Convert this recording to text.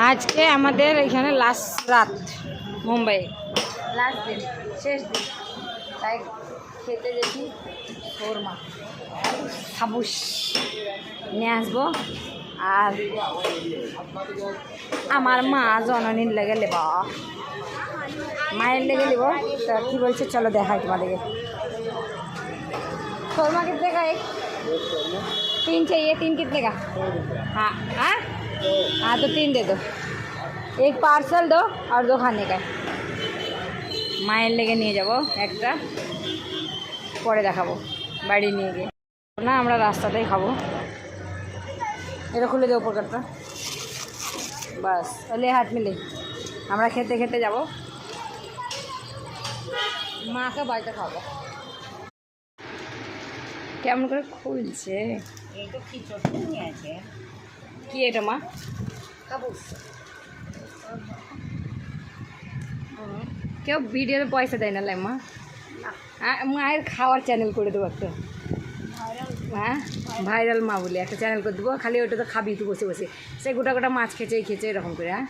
আজকে আমাদের এখানে লাস্ট রাত, মুম্বাই লাস্ট দিন, শেষ দিন, তাই খেতে যেছি শোরমা সাবুস নিয়ে আসবো। আর আমার মা জননীর লেগে নেব, মায়ের লেগে নেব। তা কী বলছে চলো দেখাই তোমাদেরকে। शोरमा कितने का एक? 3 चाहिए। 3 कितने का? हाँ हाँ हाँ, तो 3 दे दो। एक पार्सल दो और 2 खाने का। মায়ের লেগে নিয়ে যাব একটা, পরে দেখাবো বাড়ি নিয়ে গিয়ে। না আমরা রাস্তাতেই খাবো। এটা খুলে দেবো পকেটটা, বাস তাহলে হাত মিলে আমরা খেতে খেতে যাব, মাকে বাড়িতে খাবো। কেমন করে খুলছে এইটা কি চটনি নিয়ে আছে? কি এটা মা? কাবুস। কেউ ভিডিওতে পয়সা দেয় না লাই মা? মায়ের খাওয়ার চ্যানেল করে দেবো একটা, হ্যাঁ ভাইরাল মা বলে একটা চ্যানেল করে দেবো। খালি ওটা তো খাবি তুই বসে বসে, সে গোটা গোটা মাছ খেয়েছে এরকম করে। হ্যাঁ